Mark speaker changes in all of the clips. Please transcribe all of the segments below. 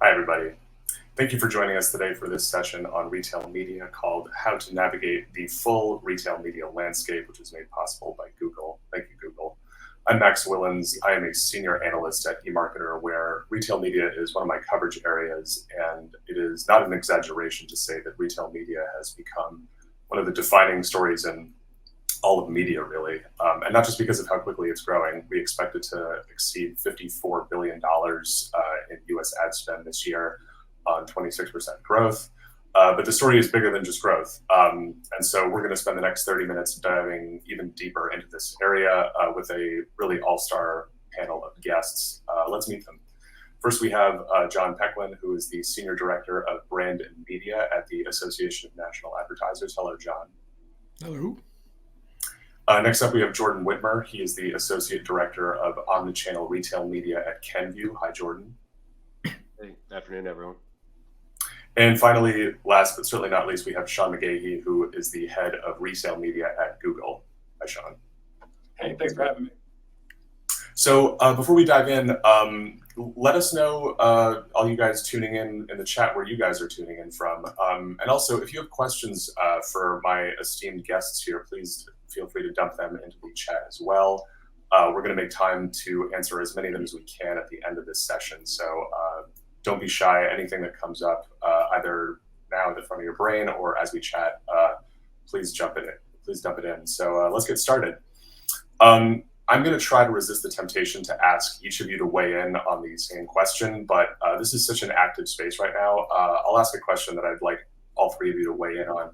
Speaker 1: Hi, everybody. Thank you for joining us today for this session on retail media called How to Navigate the Full Retail Media Landscape, which is made possible by Google. Thank you, Google. I'm Max Willens. I am a senior analyst at EMARKETER, where retail media is one of my coverage areas, and it is not an exaggeration to say that retail media has become one of the defining stories in all of media, really. And not just because of how quickly it's growing. We expect it to exceed $54 billion in US ad spend this year on 26% growth. But the story is bigger than just growth. And so we're going to spend the next 30 minutes diving even deeper into this area with a really all-star panel of guests. Let's meet them. First, we have John Pecklin, who is the Senior Director of Brand and Media at the Association of National Advertisers. Hello, John.
Speaker 2: Hello.
Speaker 1: Next up, we have Jordan Whitmer. He is the Associate Director of Omnichannel Retail Media at Kenvue. Hi, Jordan.
Speaker 3: Hey, good afternoon, everyone.
Speaker 1: And finally, last but certainly not least, we have Sean McGahey, who is the Head of Retail Media at Google. Hi, Sean.
Speaker 4: Hey, thanks for having me.
Speaker 1: So before we dive in, let us know, all you guys tuning in the chat, where you guys are tuning in from. And also, if you have questions for my esteemed guests here, please feel free to dump them into the chat as well. We're going to make time to answer as many of them as we can at the end of this session. So don't be shy. Anything that comes up, either now at the front of your brain or as we chat, please jump in. Please dump it in. So let's get started. I'm going to try to resist the temptation to ask each of you to weigh in on the same question, but this is such an active space right now. I'll ask a question that I'd like all three of you to weigh in on.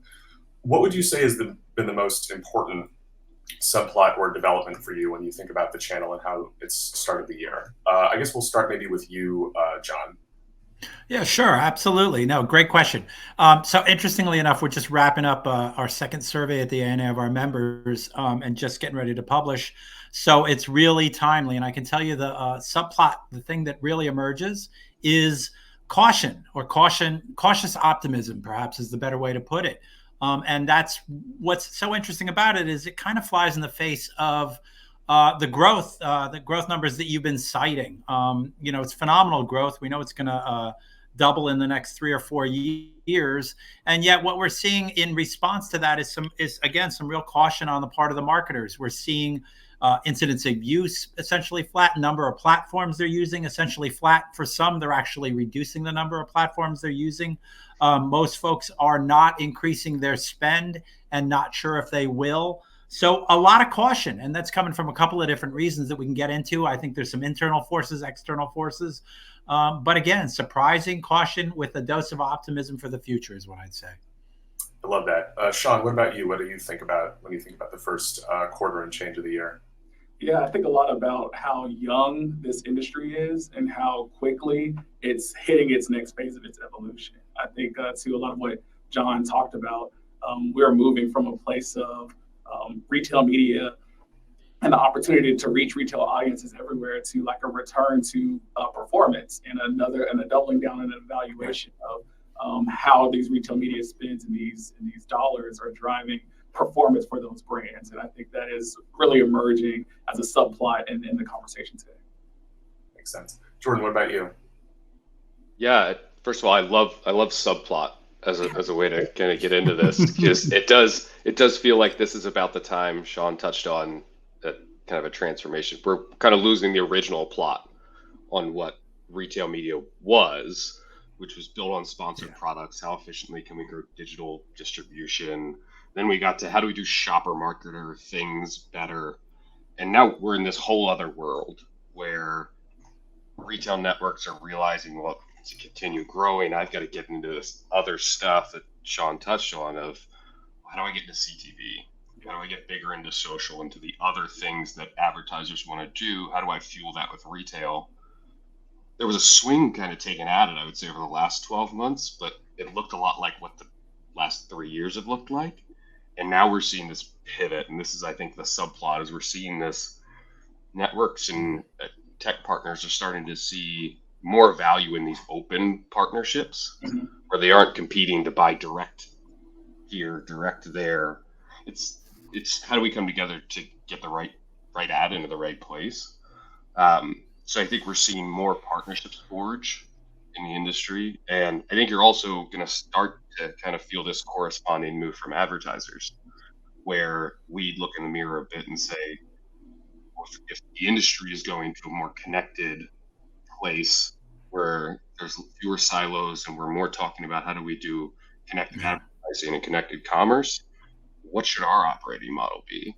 Speaker 1: What would you say has been the most important subplot or development for you when you think about the channel and how it's started the year? I guess we'll start maybe with you, John.
Speaker 2: Yeah, sure. Absolutely. No, great question. So interestingly enough, we're just wrapping up our second survey at the ANA of our members and just getting ready to publish. So it's really timely. And I can tell you the subplot, the thing that really emerges is caution, or cautious optimism, perhaps is the better way to put it. And that's what's so interesting about it, is it kind of flies in the face of the growth numbers that you've been citing. It's phenomenal growth. We know it's going to double in the next 3 or 4 years, and yet what we're seeing in response to that is again some real caution on the part of the marketers. We're seeing incidents of use essentially flat, number of platforms they're using essentially flat. For some, they're actually reducing the number of platforms they're using. Most folks are not increasing their spend and not sure if they will. So a lot of caution, and that's coming from a couple of different reasons that we can get into. I think there's some internal forces, external forces. But again, surprising caution with a dose of optimism for the future is what I'd say.
Speaker 1: I love that. Sean, what about you? What do you think about when you think about the first quarter and change of the year?
Speaker 4: Yeah, I think a lot about how young this industry is and how quickly it's hitting its next phase of its evolution. I think to a lot of what John talked about, we're moving from a place of retail media and the opportunity to reach retail audiences everywhere to like a return to performance and a doubling down and an evaluation of how these retail media spends and these dollars are driving performance for those brands. And I think that is really emerging as a subplot in the conversation today.
Speaker 1: Makes sense. Jordan, what about you?
Speaker 3: Yeah, first of all, I love subplot as a way to kind of get into this, because it does feel like this is about the time Sean touched on that kind of a transformation. We're kind of losing the original plot on what retail media was, which was built on sponsored products. How efficiently can we grow digital distribution? Then we got to how do we do shopper marketer things better? And now we're in this whole other world where retail networks are realizing, well, to continue growing, I've got to get into this other stuff that Sean touched on of how do I get into CTV? How do I get bigger into social, into the other things that advertisers want to do? How do I fuel that with retail? There was a swing kind of taken at it, I would say, over the last 12 months, but it looked a lot like what the last 3 years have looked like. And now we're seeing this pivot, and this is, I think, the subplot, is we're seeing this networks and tech partners are starting to see more value in these open partnerships where they aren't competing to buy direct here, direct there. It's how do we come together to get the right ad into the right place? So I think we're seeing more partnerships forge in the industry. And I think you're also going to start to kind of feel this corresponding move from advertisers, where we look in the mirror a bit and say, well, if the industry is going to a more connected place where there's fewer silos and we're more talking about how do we do connected advertising and connected commerce, what should our operating model be?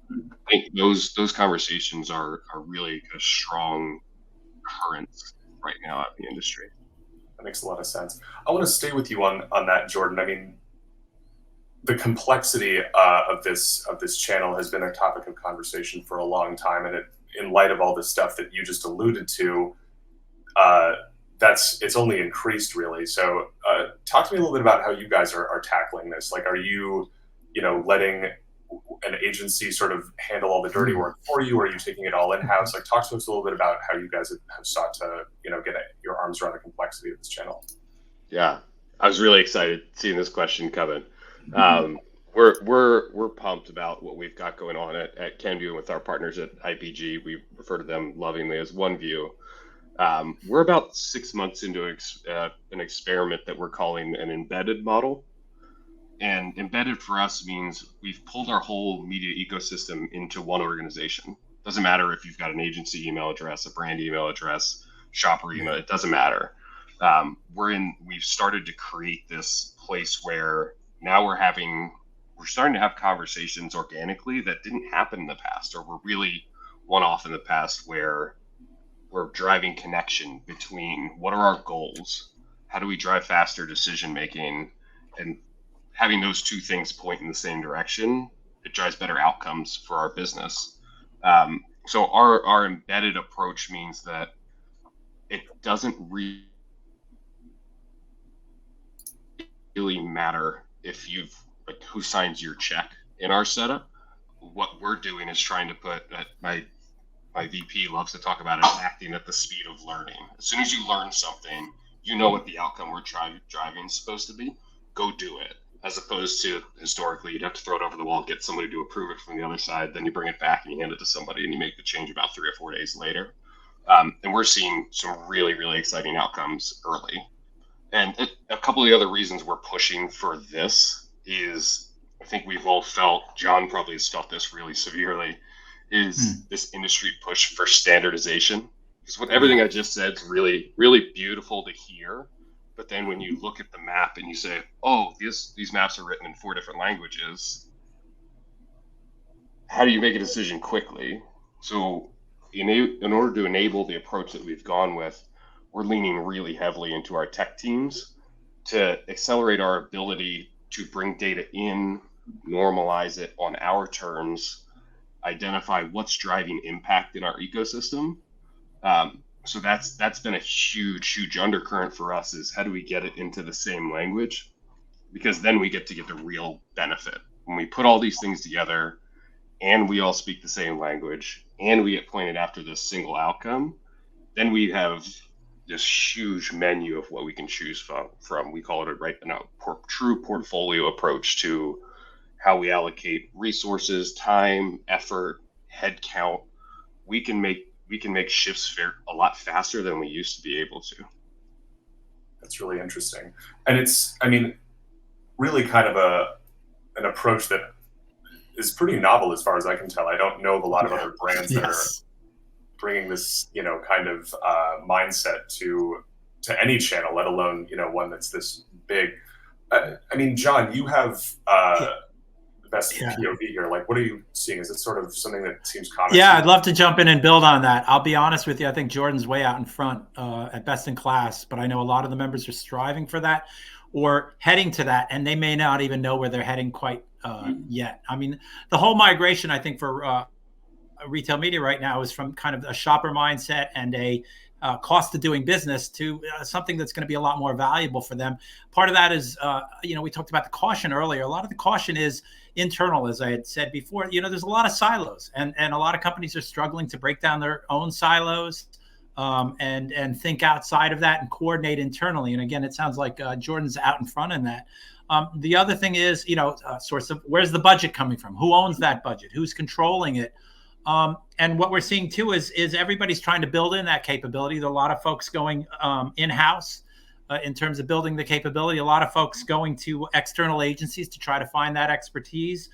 Speaker 3: I think those conversations are really kind of strong currents right now out in the industry.
Speaker 1: That makes a lot of sense. I want to stay with you on that, Jordan. I mean, the complexity of this channel has been a topic of conversation for a long time, and in light of all the stuff that you just alluded to, it's only increased, really. So, talk to me a little bit about how you guys are tackling this. Like, are you letting an agency sort of handle all the dirty work for you, or are you taking it all in-house? Like, talk to us a little bit about how you guys have sought to get your arms around the complexity of this channel.
Speaker 3: Yeah, I was really excited seeing this question coming. We're pumped about what we've got going on at CanView and with our partners at IPG. We refer to them lovingly as OneView. We're about 6 months into an experiment that we're calling an embedded model. And embedded for us means we've pulled our whole media ecosystem into one organization. Doesn't matter if you've got an agency email address, a brand email address, shopper email, it doesn't matter. We've started to create this place where now we're starting to have conversations organically that didn't happen in the past, or were really one-off in the past, where we're driving connection between what are our goals, how do we drive faster decision making, and having those two things point in the same direction, it drives better outcomes for our business. So our embedded approach means that it doesn't really matter if who signs your check in our setup. What we're doing is trying to put my VP loves to talk about it, acting at the speed of learning. As soon as you learn something, you know what the outcome we're driving is supposed to be. Go do it. As opposed to historically, you'd have to throw it over the wall, get somebody to approve it from the other side, then you bring it back and you hand it to somebody and you make the change about 3 or 4 days later. And we're seeing some really, really exciting outcomes early. And a couple of the other reasons we're pushing for this is, I think we've all felt, John probably has felt this really severely, is this industry push for standardization. Because what everything I just said is really, really beautiful to hear. But then when you look at the map and you say, oh, these maps are written in 4 different languages, how do you make a decision quickly? So in order to enable the approach that we've gone with, we're leaning really heavily into our tech teams to accelerate our ability to bring data in, normalize it on our terms, identify what's driving impact in our ecosystem. So that's been a huge undercurrent for us, is how do we get it into the same language? Because then we get the real benefit. When we put all these things together and we all speak the same language and we get pointed after this single outcome, then we have this huge menu of what we can choose from. We call it a true portfolio approach to how we allocate resources, time, effort, head count. We can make shifts a lot faster than we used to be able to.
Speaker 1: That's really interesting. And it's, I mean, really kind of an approach that is pretty novel as far as I can tell. I don't know of a lot of other brands that are bringing this, kind of mindset to any channel, let alone, one that's this big. I mean, John, you have the best POV here. Like, what are you seeing? Is it sort of something that seems common?
Speaker 2: Yeah, I'd love to jump in and build on that. I'll be honest with you. I think Jordan's way out in front at best in class, but I know a lot of the members are striving for that or heading to that, and they may not even know where they're heading quite yet. I mean, the whole migration, I think, for retail media right now is from kind of a shopper mindset and a cost of doing business to something that's going to be a lot more valuable for them. Part of that is, we talked about the caution earlier. A lot of the caution is internal, as I had said before. There's a lot of silos, and a lot of companies are struggling to break down their own silos and think outside of that and coordinate internally. And again, it sounds like Jordan's out in front in that. The other thing is, source of where's the budget coming from? Who owns that budget? Who's controlling it? And what we're seeing too is everybody's trying to build in that capability. There are a lot of folks going in-house. in terms of building the capability. A lot of folks going to external agencies to try to find that expertise.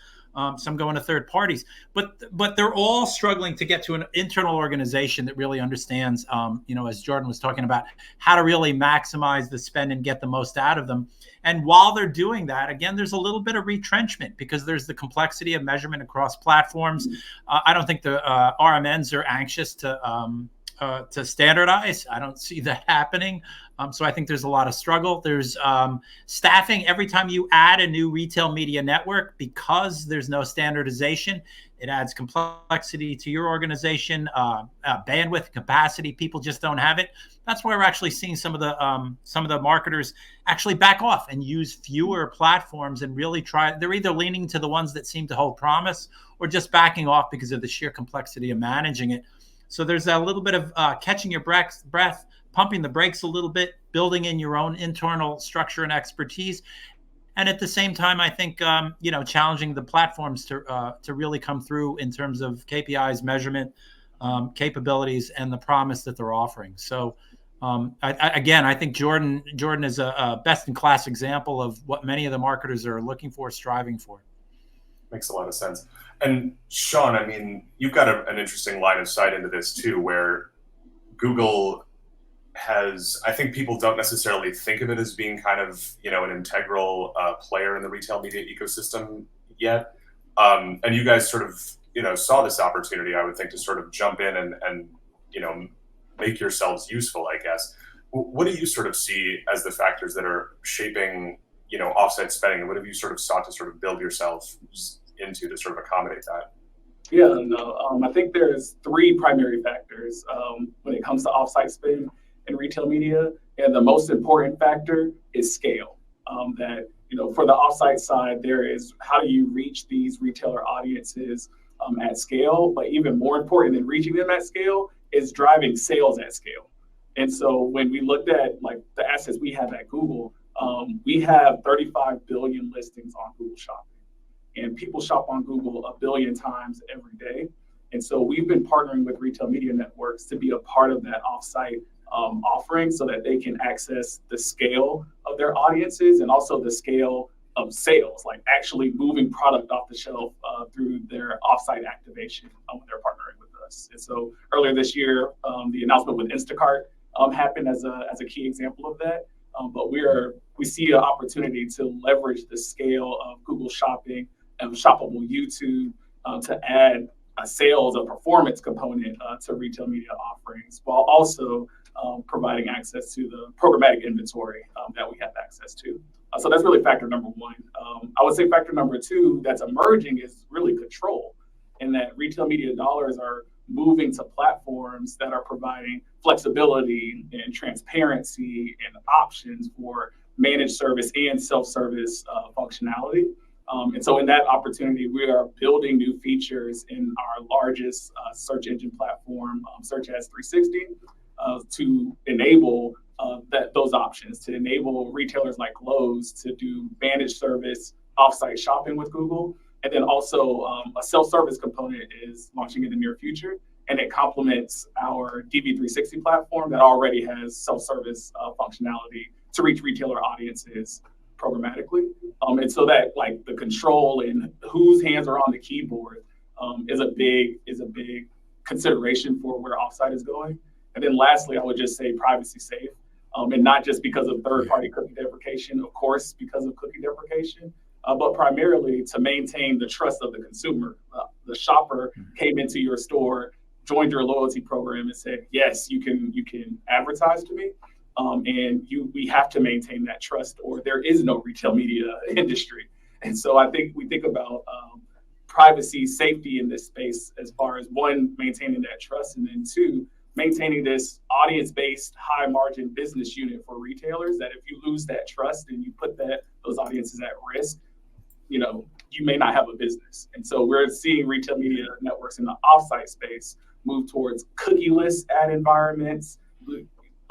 Speaker 2: Some going to third parties, but they're all struggling to get to an internal organization that really understands, as Jordan was talking about, how to really maximize the spend and get the most out of them. And while they're doing that, again, there's a little bit of retrenchment because there's the complexity of measurement across platforms. I don't think the RMNs are anxious to standardize. I don't see that happening. So I think there's a lot of struggle. There's staffing. Every time you add a new retail media network, because there's no standardization, it adds complexity to your organization, bandwidth, capacity. People just don't have it. That's why we're actually seeing some of the marketers actually back off and use fewer platforms and really try. They're either leaning to the ones that seem to hold promise or just backing off because of the sheer complexity of managing it. So there's a little bit of catching your breath, pumping the brakes a little bit, building in your own internal structure and expertise. And at the same time, I think, challenging the platforms to really come through in terms of KPIs, measurement, capabilities, and the promise that they're offering. So I think Jordan is a best-in-class example of what many of the marketers are looking for, striving for.
Speaker 1: Makes a lot of sense. And Sean, I mean, you've got an interesting line of sight into this too, where Google has, I think people don't necessarily think of it as being kind of, an integral player in the retail media ecosystem yet. And you guys sort of, saw this opportunity, I would think, to sort of jump in and make yourselves useful, I guess. What do you sort of see as the factors that are shaping, offsite spending? And what have you sort of sought to sort of build yourself into to sort of accommodate that?
Speaker 4: Yeah, no, I think there's three primary factors when it comes to offsite spend in retail media. And the most important factor is scale. For the offsite side, there is how do you reach these retailer audiences at scale? But even more important than reaching them at scale is driving sales at scale. And so when we looked at like the assets we have at Google, we have 35 billion listings on Google Shopping. And people shop on Google 1 billion times every day. And so we've been partnering with retail media networks to be a part of that offsite offering so that they can access the scale of their audiences and also the scale of sales, like actually moving product off the shelf through their offsite activation when they're partnering with us. And so earlier this year, the announcement with Instacart happened as a key example of that. But we see an opportunity to leverage the scale of Google Shopping and shoppable YouTube to add a sales, a performance component to retail media offerings, while also providing access to the programmatic inventory that we have access to. So that's really factor number one. I would say factor number two that's emerging is really control, in that retail media dollars are moving to platforms that are providing flexibility and transparency and options for managed service and self-service functionality. And so in that opportunity, we are building new features in our largest search engine platform, Search Ads 360, to enable those options, to enable retailers like Lowe's to do managed service offsite shopping with Google. And then also a self-service component is launching in the near future, and it complements our DV360 platform that already has self-service functionality to reach retailer audiences programmatically. And so that like the control and whose hands are on the keyboard is a big consideration for where offsite is going. And then lastly, I would just say privacy safe, and not just because of third-party cookie deprecation, of course, because of cookie deprecation, but primarily to maintain the trust of the consumer. The shopper came into your store, joined your loyalty program, and said, "Yes, you can advertise to me." And we have to maintain that trust, or there is no retail media industry. And so I think we think about privacy, safety in this space as far as one, maintaining that trust, and then two, maintaining this audience-based, high-margin business unit for retailers. That if you lose that trust and you put those audiences at risk, you may not have a business. And so we're seeing retail media networks in the offsite space move towards cookieless ad environments,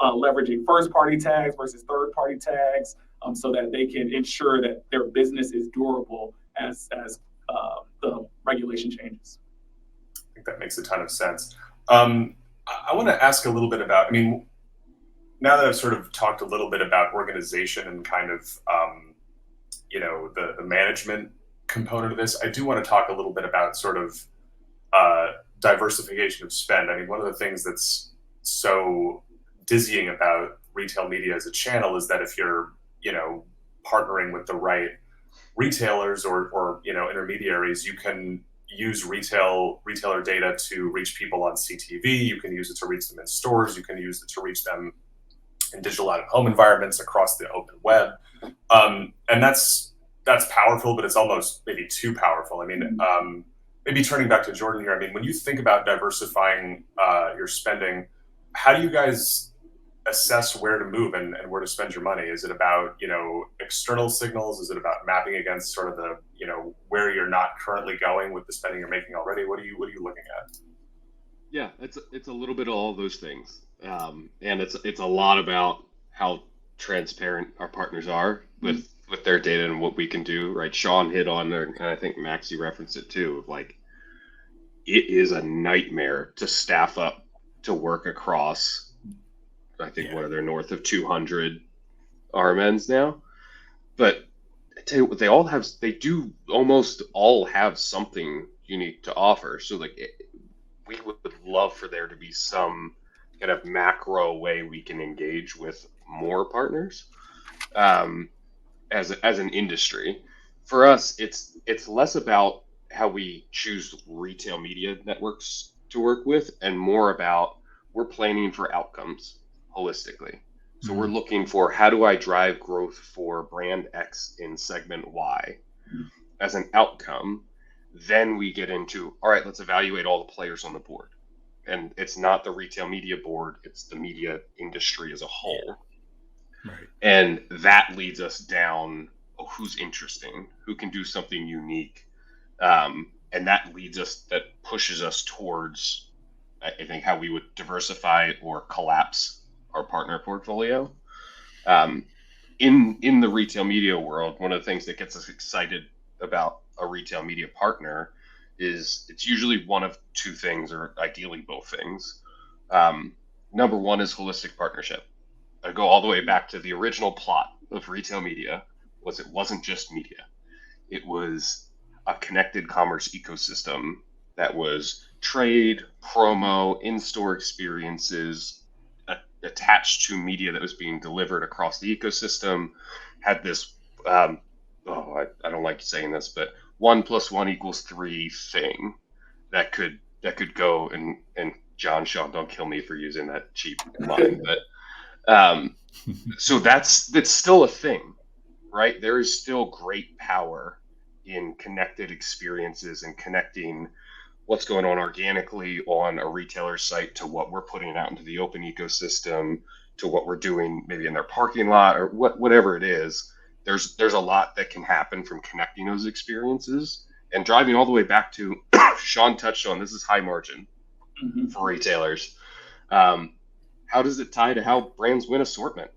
Speaker 4: leveraging first-party tags versus third-party tags, so that they can ensure that their business is durable as the regulation changes.
Speaker 1: I think that makes a ton of sense. I want to ask a little bit about, now that I've sort of talked a little bit about organization and kind of, the management component of this, I do want to talk a little bit about sort of diversification of spend. I mean, one of the things that's so dizzying about retail media as a channel is that if you're, partnering with the right retailers or intermediaries, you can use retailer data to reach people on CTV. You can use it to reach them in stores. You can use it to reach them in digital out-of-home environments across the open web. And that's powerful, but it's almost maybe too powerful. I mean, maybe turning back to Jordan here. I mean, when you think about diversifying your spending, how do you guys assess where to move and where to spend your money? Is it about, external signals? Is it about mapping against sort of the, where you're not currently going with the spending you're making already? What are you looking at?
Speaker 3: Yeah, it's a little bit of all those things. And it's a lot about how transparent our partners are with their data and what we can do, right? Sean hit on there, and I think Max, you referenced it too, of like, it is a nightmare to staff up to work across, I think, what are there, north of 200 RMNs now? But I tell you what, they do almost all have something unique to offer. So like, we would love for there to be some kind of macro way we can engage with more partners as an industry. For us, it's less about how we choose retail media networks to work with and more about we're planning for outcomes holistically. So we're looking for, how do I drive growth for brand X in segment Y as an outcome? Then we get into, all right, let's evaluate all the players on the board. And it's not the retail media board, it's the media industry as a whole.
Speaker 2: Right.
Speaker 3: And that leads us down, who's interesting, who can do something unique. And that pushes us towards, I think, how we would diversify or collapse our partner portfolio. In the retail media world, one of the things that gets us excited about a retail media partner is it's usually one of two things, or ideally both things. Number one is holistic partnership. I go all the way back to the original plot of retail media. It wasn't just media. It was a connected commerce ecosystem that was trade, promo, in-store experiences attached to media that was being delivered across the ecosystem, had this, I don't like saying this, but 1 + 1 = 3 thing that could go, and Sean, don't kill me for using that cheap line, but so that's still a thing, right? There is still great power in connected experiences and connecting what's going on organically on a retailer's site to what we're putting out into the open ecosystem, to what we're doing maybe in their parking lot, or whatever it is. There's a lot that can happen from connecting those experiences and driving all the way back to Sean touched on, this is high margin for retailers. How does it tie to how brands win assortment?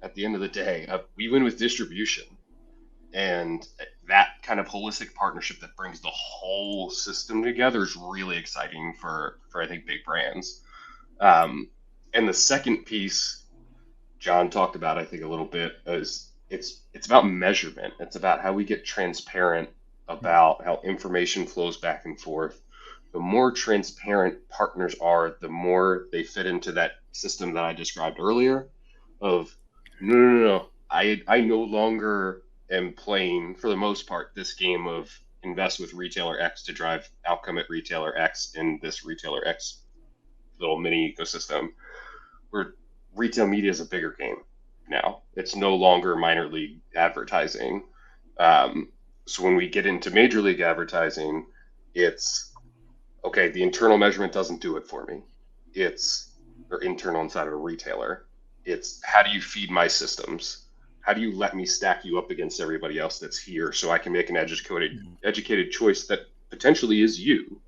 Speaker 3: At the end of the day, we win with distribution, and that kind of holistic partnership that brings the whole system together is really exciting for I think, big brands. And the second piece John talked about, I think, a little bit, is it's about measurement. It's about how we get transparent about how information flows back and forth. The more transparent partners are, the more they fit into that system that I described earlier of, no, I no longer am playing, for the most part, this game of invest with retailer X to drive outcome at retailer X in this retailer X little mini ecosystem, where retail media is a bigger game now. It's no longer minor league advertising. So when we get into major league advertising, it's, okay, the internal measurement doesn't do it for me. They're internal inside of a retailer. It's, how do you feed my systems? How do you let me stack you up against everybody else that's here so I can make an educated choice that potentially is you?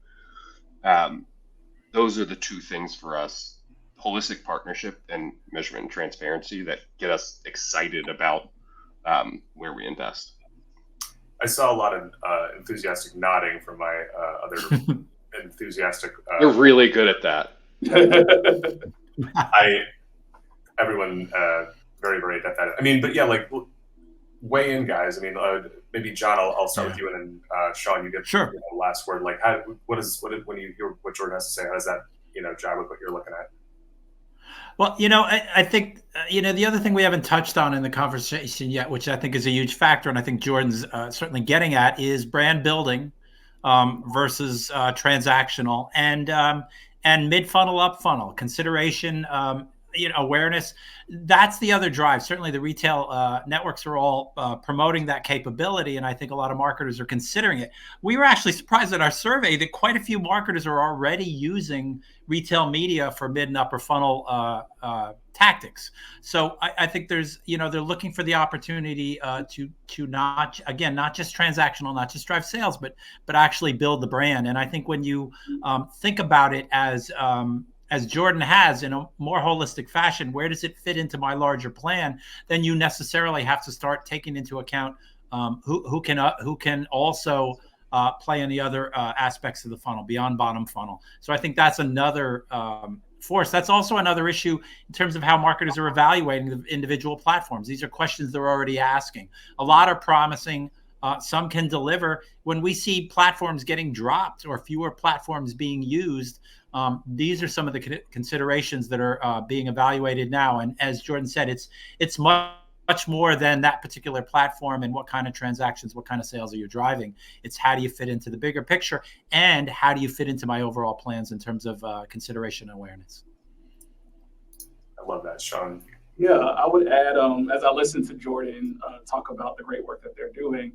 Speaker 3: Those are the two things for us, holistic partnership and measurement and transparency, that get us excited about where we invest. I
Speaker 1: saw a lot of enthusiastic nodding from my other enthusiastic.
Speaker 3: You're really good at that.
Speaker 1: everyone very, very adept at it. I mean, but yeah, like weigh in, guys. I mean, maybe John, I'll start with you, and then Sean, you get last word. Like, when you hear what Jordan has to say, how does that jive with what you're looking at?
Speaker 2: Well, I think, the other thing we haven't touched on in the conversation yet, which I think is a huge factor, and I think Jordan's certainly getting at, is brand building versus transactional, and mid-funnel, up-funnel consideration, awareness. That's the other drive. Certainly the retail networks are all promoting that capability, and I think a lot of marketers are considering it. We were actually surprised at our survey that quite a few marketers are already using retail media for mid and upper funnel tactics. So I think there's, they're looking for the opportunity to not just transactional, not just drive sales, but actually build the brand. And I think when you think about it as Jordan has, in a more holistic fashion, where does it fit into my larger plan? Then you necessarily have to start taking into account who can also play in the other aspects of the funnel beyond bottom funnel. So I think that's another force. That's also another issue in terms of how marketers are evaluating the individual platforms. These are questions they're already asking. A lot are promising. Some can deliver. When we see platforms getting dropped or fewer platforms being used, these are some of the considerations that are being evaluated now. And as Jordan said, it's much more than that particular platform and what kind of transactions, what kind of sales are you driving. It's how do you fit into the bigger picture, and how do you fit into my overall plans in terms of consideration and awareness.
Speaker 1: I love that, Sean.
Speaker 4: Yeah, I would add, as I listened to Jordan talk about the great work that they're doing,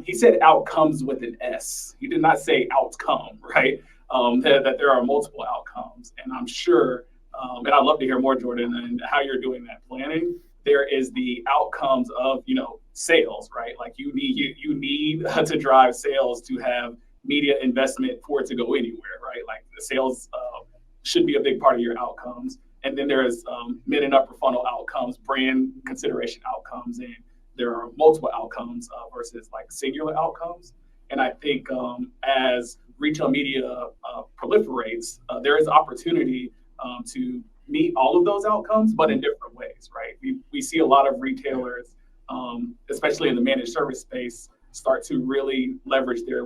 Speaker 4: he said outcomes with an S. He did not say outcome, right? That there are multiple outcomes. And I'm sure, and I'd love to hear more, Jordan, and how you're doing that planning. There is the outcomes of, sales, right? Like you need to drive sales to have media investment for it to go anywhere, right? Like the sales should be a big part of your outcomes. And then there's mid and upper funnel outcomes, brand consideration outcomes, and there are multiple outcomes versus like singular outcomes. And I think as retail media proliferates, there is opportunity to meet all of those outcomes, but in different ways, right? We see a lot of retailers, especially in the managed service space, start to really leverage their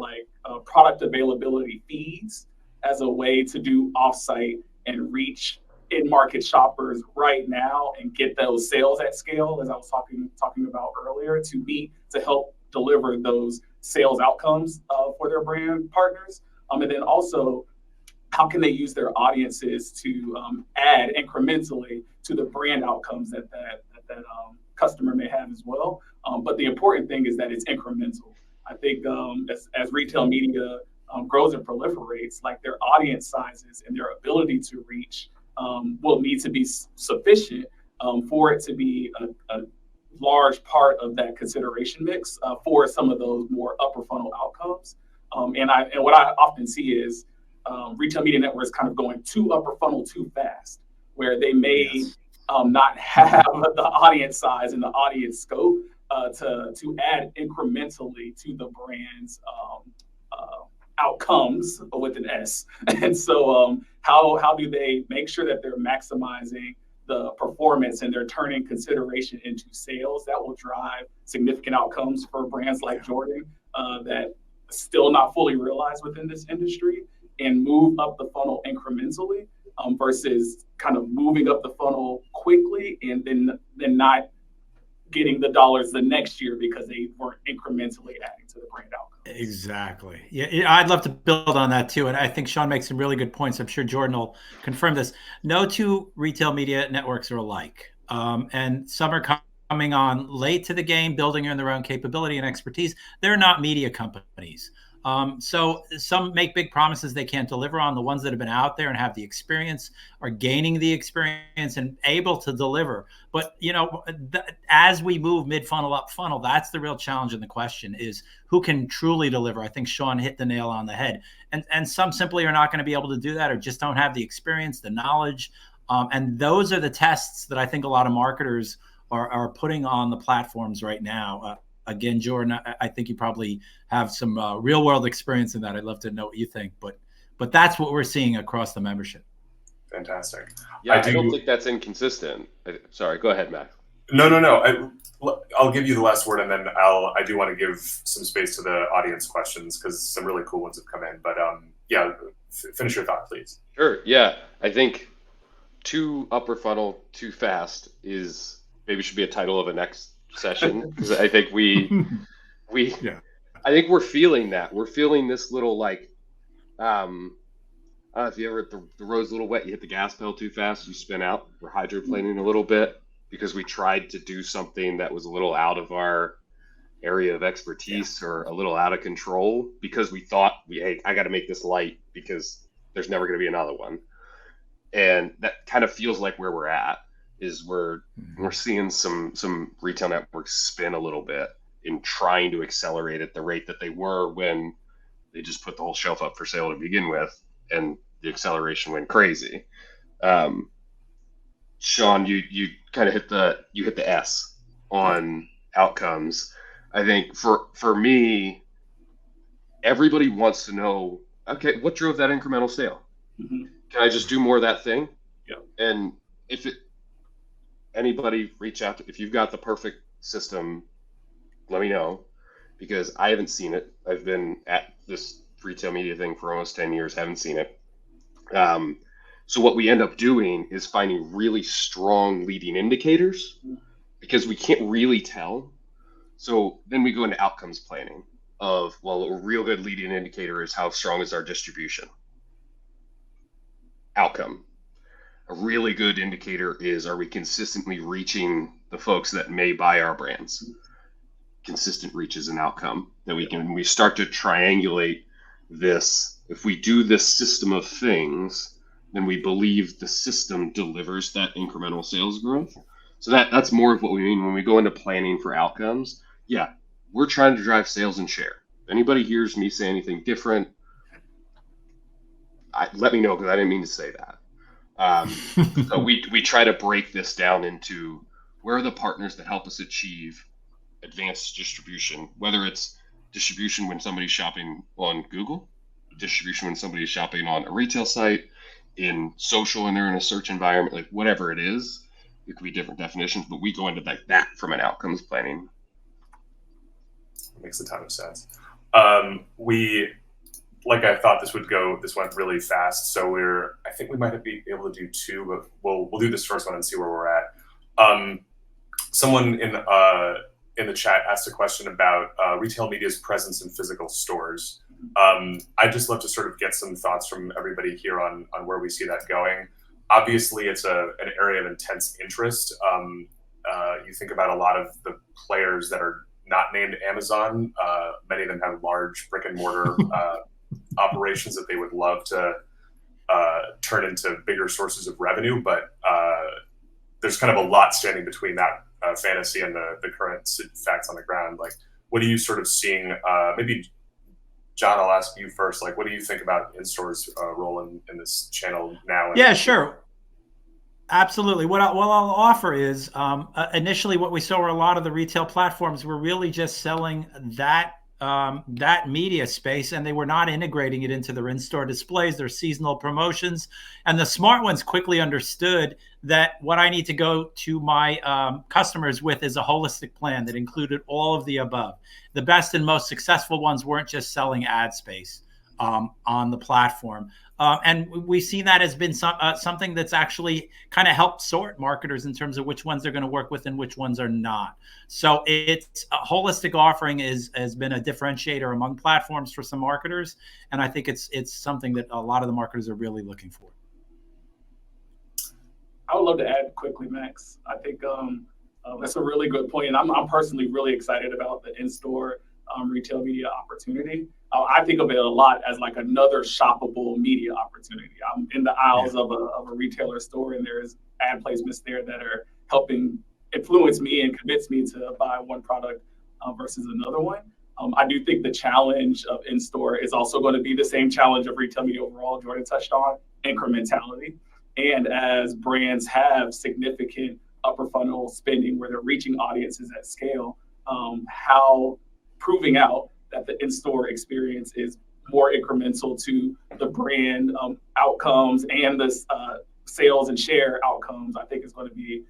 Speaker 4: product availability feeds as a way to do offsite and reach in-market shoppers right now and get those sales at scale, as I was talking about earlier, to help deliver those sales outcomes for their brand partners. And then also, how can they use their audiences to add incrementally to the brand outcomes that customer may have as well. But the important thing is that it's incremental. I think as retail media grows and proliferates, like their audience sizes and their ability to reach will need to be sufficient for it to be a large part of that consideration mix for some of those more upper funnel outcomes. And what I often see is retail media networks kind of going too upper funnel too fast, where they may not have the audience size and the audience scope to add incrementally to the brand's outcomes with an S. And so how do they make sure that they're maximizing the performance and they're turning consideration into sales that will drive significant outcomes for brands like Jordan that still not fully realized within this industry, and move up the funnel incrementally versus kind of moving up the funnel quickly and then not getting the dollars the next year because they weren't incrementally adding to the brand outcomes.
Speaker 2: Exactly. Yeah, I'd love to build on that too. And I think Sean makes some really good points. I'm sure Jordan will confirm this. No two retail media networks are alike. And some are coming on late to the game, building in their own capability and expertise. They're not media companies. So some make big promises they can't deliver on. The ones that have been out there and have the experience are gaining the experience and able to deliver. But, as we move mid-funnel, up funnel, that's the real challenge. And the question is who can truly deliver? I think Sean hit the nail on the head. And some simply are not going to be able to do that or just don't have the experience, the knowledge. And those are the tests that I think a lot of marketers are putting on the platforms right now. Again, Jordan, I think you probably have some real world experience in that. I'd love to know what you think, but that's what we're seeing across the membership.
Speaker 1: Fantastic.
Speaker 3: Yeah, I don't think that's inconsistent. Sorry, go ahead, Max.
Speaker 1: No. I'll give you the last word, and then I do want to give some space to the audience questions because some really cool ones have come in. But yeah, finish your thought, please.
Speaker 3: Sure. Yeah, I think too upper funnel, too fast is maybe should be a title of a next session because I think
Speaker 2: yeah.
Speaker 3: I think we're feeling that. We're feeling this little like, I don't know if you ever hit the road's a little wet, you hit the gas pedal too fast, you spin out. We're hydroplaning a little bit because we tried to do something that was a little out of our area of expertise or a little out of control because we thought, hey, I got to make this light because there's never going to be another one. And that kind of feels like where we're at is we're seeing some retail networks spin a little bit in trying to accelerate at the rate that they were when they just put the whole shelf up for sale to begin with, and the acceleration went crazy. Sean, you kind of hit the S on outcomes. I think for me, everybody wants to know, okay, what drove that incremental sale? Mm-hmm. Can I just do more of that thing?
Speaker 4: Yeah.
Speaker 3: And anybody reach out if you've got the perfect system, let me know, because I haven't seen it. I've been at this retail media thing for almost 10 years, haven't seen it. So what we end up doing is finding really strong leading indicators because we can't really tell. So then we go into outcomes planning of, well, a real good leading indicator is how strong is our distribution. Outcome. A really good indicator is, are we consistently reaching the folks that may buy our brands? Consistent reach is an outcome that we start to triangulate this. If we do this system of things, then we believe the system delivers that incremental sales growth. So that's more of what we mean when we go into planning for outcomes. Yeah, we're trying to drive sales and share. If anybody hears me say anything different, let me know, because I didn't mean to say that. So we try to break this down into where are the partners that help us achieve advanced distribution, whether it's distribution when somebody's shopping on Google, distribution when somebody's shopping on a retail site, in social and they're in a search environment, like whatever it is, it could be different definitions, but we go into like that from an outcomes planning.
Speaker 1: Makes a ton of sense. I thought this went really fast. So I think we might be able to do two, but we'll do this first one and see where we're at. Someone in the chat asked a question about retail media's presence in physical stores. I'd just love to sort of get some thoughts from everybody here on where we see that going. Obviously, it's an area of intense interest. You think about a lot of the players that are not named Amazon. Many of them have large brick and mortar operations that they would love to turn into bigger sources of revenue, but there's kind of a lot standing between that fantasy and the current facts on the ground. Like, what are you sort of seeing? Maybe John, I'll ask you first. Like, what do you think about in-store's role in this channel now?
Speaker 2: Yeah, sure. Absolutely. What I'll offer is initially what we saw were a lot of the retail platforms were really just selling that media space, and they were not integrating it into their in-store displays, their seasonal promotions. And the smart ones quickly understood that what I need to go to my customers with is a holistic plan that included all of the above. The best and most successful ones weren't just selling ad space on the platform. And we see that has been something that's actually kind of helped sort marketers in terms of which ones they're going to work with and which ones are not. So it's a holistic offering has been a differentiator among platforms for some marketers. And I think it's something that a lot of the marketers are really looking for.
Speaker 4: I would love to add quickly, Max. I think that's a really good point. And I'm personally really excited about the in-store retail media opportunity. I think of it a lot as like another shoppable media opportunity. I'm in the aisles of a retailer store, and there's ad placements there that are helping influence me and convince me to buy one product versus another one. I do think the challenge of in-store is also going to be the same challenge of retail media overall. Jordan touched on incrementality. And as brands have significant upper funnel spending where they're reaching audiences at scale, how proving out that the in-store experience is more incremental to the brand outcomes and the sales and share outcomes, I think is going to be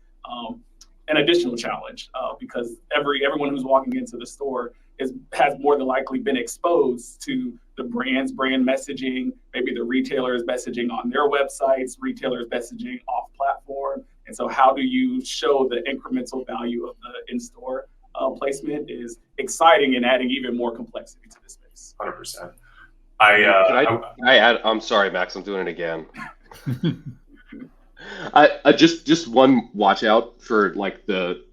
Speaker 4: an additional challenge because everyone who's walking into the store has more than likely been exposed to the brand messaging, maybe the retailer's messaging on their websites, retailers messaging off platform. And so how do you show the incremental value of the in-store placement is exciting and adding even more complexity to this space.
Speaker 1: 100%.
Speaker 3: Can I add? I'm sorry, Max, I'm doing it again. I just one watch out for like the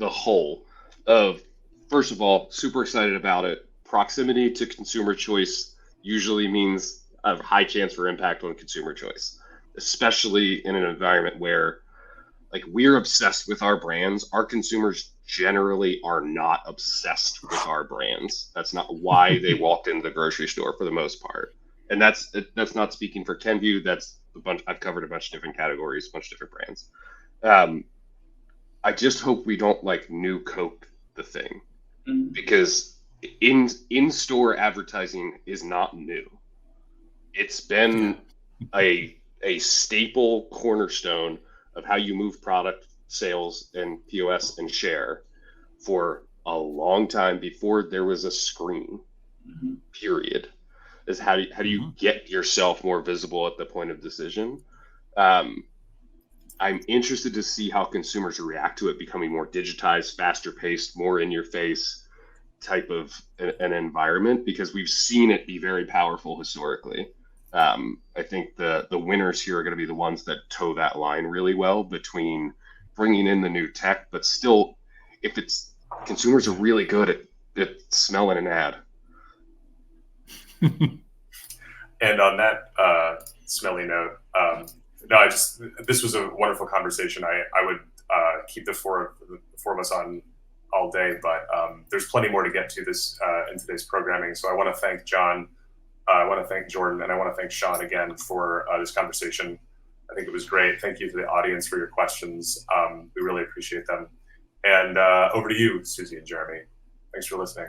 Speaker 3: whole of, first of all, super excited about it. Proximity to consumer choice usually means a high chance for impact on consumer choice, especially in an environment where like we're obsessed with our brands. Our consumers generally are not obsessed with our brands. That's not why they walked into the grocery store for the most part. And that's not speaking for Kenvue. That's a bunch. I've covered a bunch of different categories, a bunch of different brands. I just hope we don't like new Coke the thing, because in-store advertising is not new. It's been a staple cornerstone of how you move product sales and POS and share for a long time before there was a screen. Period. Is how do you get yourself more visible at the point of decision? I'm interested to see how consumers react to it becoming more digitized, faster paced, more in your face type of an environment, because we've seen it be very powerful historically. I think the winners here are going to be the ones that toe that line really well between bringing in the new tech, but still, if it's consumers are really good at smelling an ad.
Speaker 1: And on that smelly note, this was a wonderful conversation. I would keep the four of us on all day, but there's plenty more to get to this in today's programming. So I want to thank John, I want to thank Jordan, and I want to thank Sean again for this conversation. I think it was great. Thank you to the audience for your questions. We really appreciate them. And over to you, Susie and Jeremy. Thanks for listening.